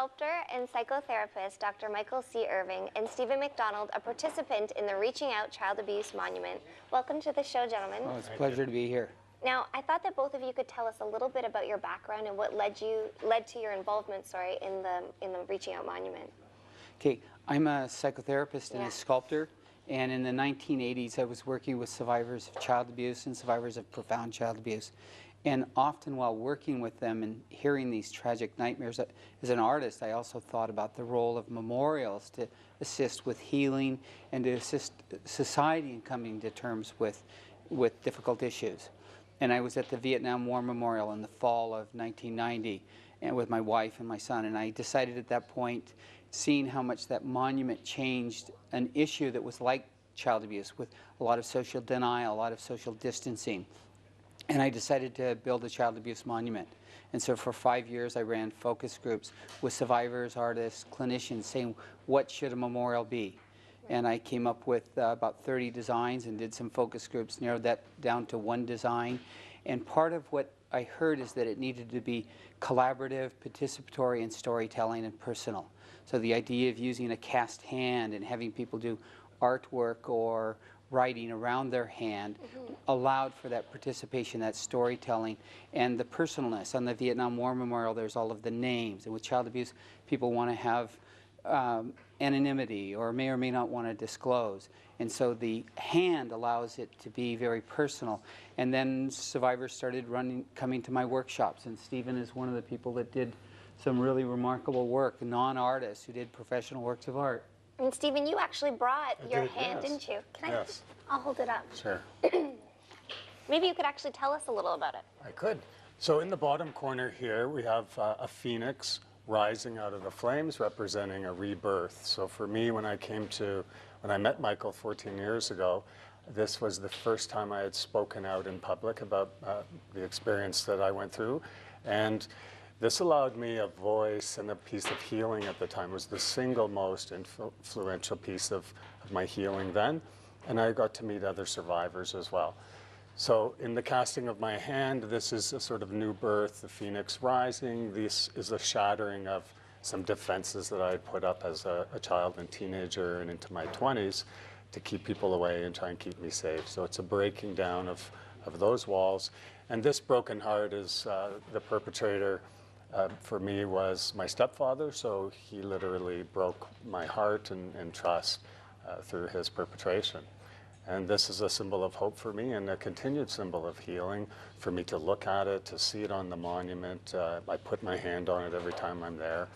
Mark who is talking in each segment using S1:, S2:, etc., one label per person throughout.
S1: sculptor and psychotherapist Dr. Michael C. Irving and Stephen McDonald, a participant in the Reaching Out Child Abuse Monument. Welcome to the show, gentlemen.
S2: Oh, it's a pleasure to be here.
S1: Now, I thought that both of you could tell us a little bit about your background and what led to your involvement, in the Reaching Out Monument.
S2: Okay, I'm a psychotherapist and a sculptor, and in the 1980s I was working with survivors of child abuse and survivors of profound child abuse. And often while working with them and hearing these tragic nightmares, as an artist, I also thought about the role of memorials to assist with healing and to assist society in coming to terms with difficult issues. And I was at the Vietnam War Memorial in the fall of 1990 and with my wife and my son, and I decided at that point, seeing how much that monument changed an issue that was like child abuse, with a lot of social denial, a lot of social distancing. And I decided to build a child abuse monument. And so for 5 years I ran focus groups with survivors, artists, clinicians, saying, what should a memorial be? And I came up with about 30 designs and did some focus groups, narrowed that down to one design. And part of what I heard is that it needed to be collaborative, participatory, and storytelling and personal. So the idea of using a cast hand and having people do artwork or writing around their hand allowed for that participation, that storytelling, and the personalness. On the Vietnam War Memorial, there's all of the names, and with child abuse, people want to have anonymity or may not want to disclose. And so the hand allows it to be very personal. And then survivors started coming to my workshops, and Stephen is one of the people that did some really remarkable work, non-artists who did professional works of art.
S1: And Stephen, you actually brought your hand, didn't you? Can I? I'll hold it up.
S3: Sure.
S1: Maybe you could actually tell us a little about it.
S3: I could. So in the bottom corner here, we have a phoenix rising out of the flames, representing a rebirth. So for me, when I met Michael 14 years ago, this was the first time I had spoken out in public about the experience that I went through. And this allowed me a voice and a piece of healing at the time. It was the single most influential piece of my healing then. And I got to meet other survivors as well. So in the casting of my hand, this is a sort of new birth, the phoenix rising. This is a shattering of some defenses that I had put up as a child and teenager and into my 20s to keep people away and try and keep me safe. So it's a breaking down of those walls. And this broken heart is the perpetrator. For me, was my stepfather, so he literally broke my heart and trust through his perpetration. And this is a symbol of hope for me and a continued symbol of healing for me to look at it, to see it on the monument. I put my hand on it every time I'm there.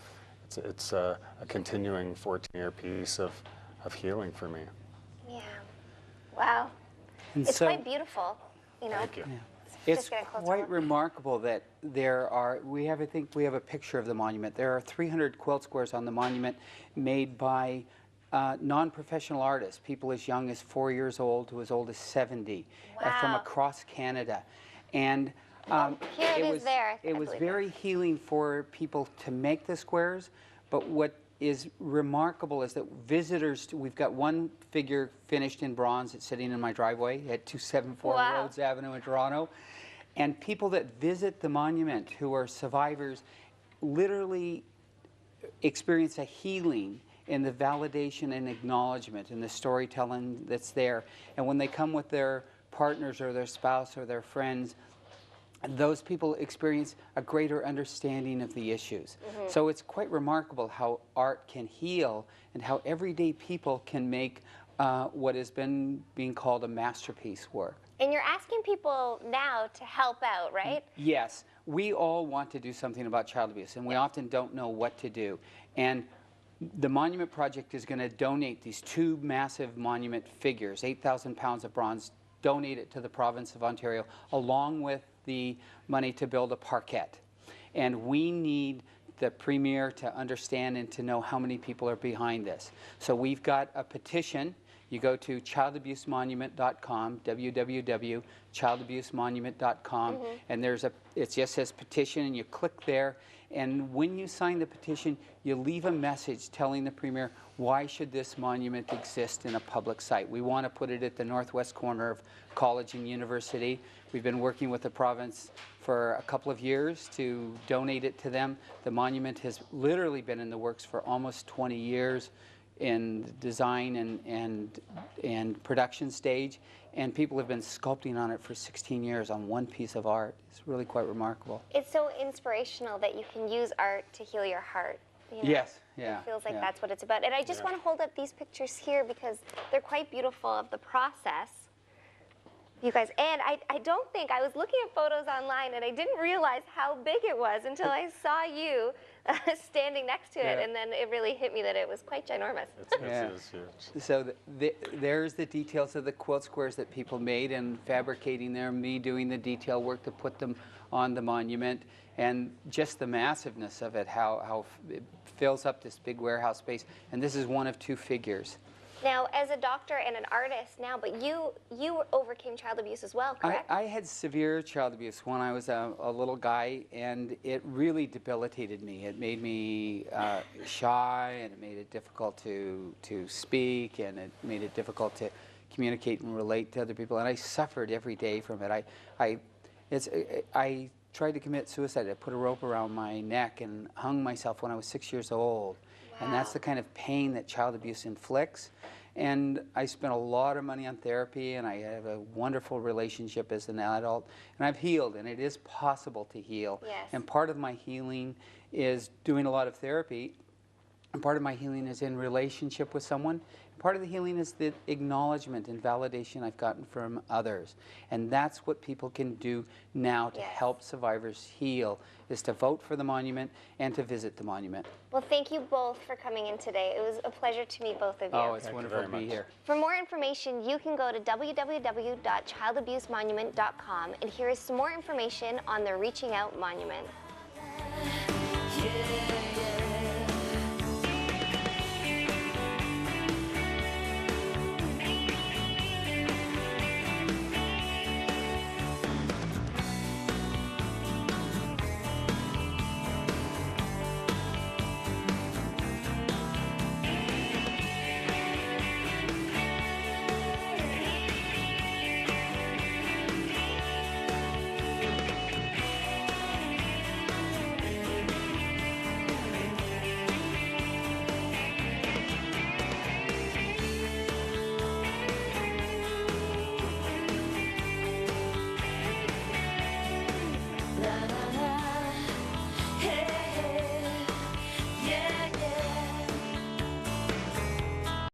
S3: It's a continuing 14-year piece of healing for me.
S1: Yeah. Wow.
S2: And
S1: it's quite beautiful, you know.
S3: Thank you.
S2: Yeah. It's quite remarkable that I think we have a picture of the monument. There are 300 quilt squares on the monument made by non-professional artists, people as young as 4 years old to as old as 70, from across Canada. And it was very healing for people to make the squares, but what is remarkable is that visitors, we've got one figure finished in bronze that's sitting in my driveway at 274 Rhodes Avenue in Toronto. And people that visit the monument who are survivors literally experience a healing in the validation and acknowledgement and the storytelling that's there. And when they come with their partners or their spouse or their friends, those people experience a greater understanding of the issues. So it's quite remarkable how art can heal and how everyday people can make what has been being called a masterpiece work.
S1: And you're asking people now to help out, right?
S2: Yes. We all want to do something about child abuse, and we often don't know what to do. And the Monument Project is going to donate these two massive monument figures, 8,000 pounds of bronze, donate it to the province of Ontario, along with the money to build a parquet. And we need the Premier to understand and to know how many people are behind this. So we've got a petition. You go to childabusemonument.com, www.childabusemonument.com, and it just says petition, and you click there, And when you sign the petition, you leave a message telling the Premier why should this monument exist in a public site. We want to put it at the northwest corner of College and University. We've been working with the province for a couple of years to donate it to them. The monument has literally been in the works for almost 20 years in the design and production stage, and people have been sculpting on it for 16 years on one piece of art. It's really quite remarkable.
S1: It's so inspirational that you can use art to heal your heart. You know?
S2: Yes, yeah.
S1: It feels like
S2: yeah.
S1: that's what it's about. And I just want to hold up these pictures here because they're quite beautiful of the process. You guys, and I don't think, I was looking at photos online and I didn't realize how big it was until I saw you standing next to it, and then it really hit me that it was quite ginormous.
S3: It's huge.
S2: So there's the details of the quilt squares that people made and fabricating them, me doing the detail work to put them on the monument, and just the massiveness of it, how it fills up this big warehouse space. And this is one of two figures.
S1: Now, as a doctor and an artist now, but you overcame child abuse as well, correct?
S2: I had severe child abuse when I was a little guy, and it really debilitated me. It made me shy, and it made it difficult to speak, and it made it difficult to communicate and relate to other people, and I suffered every day from it. I tried to commit suicide. I put a rope around my neck and hung myself when I was 6 years old. Wow. And that's the kind of pain that child abuse inflicts. And I spent a lot of money on therapy, and I have a wonderful relationship as an adult. And I've healed, and it is possible to heal.
S1: Yes.
S2: And part of my healing is doing a lot of therapy, and part of my healing is in relationship with someone. Part of the healing is the acknowledgement and validation I've gotten from others. And that's what people can do now to help survivors heal, is to vote for the monument and to visit the monument.
S1: Well, thank you both for coming in today. It was a pleasure to meet both of you.
S2: Oh, it's wonderful to be here.
S1: For more information, you can go to www.childabusemonument.com, and here is some more information on the Reaching Out Monument.
S4: Yeah.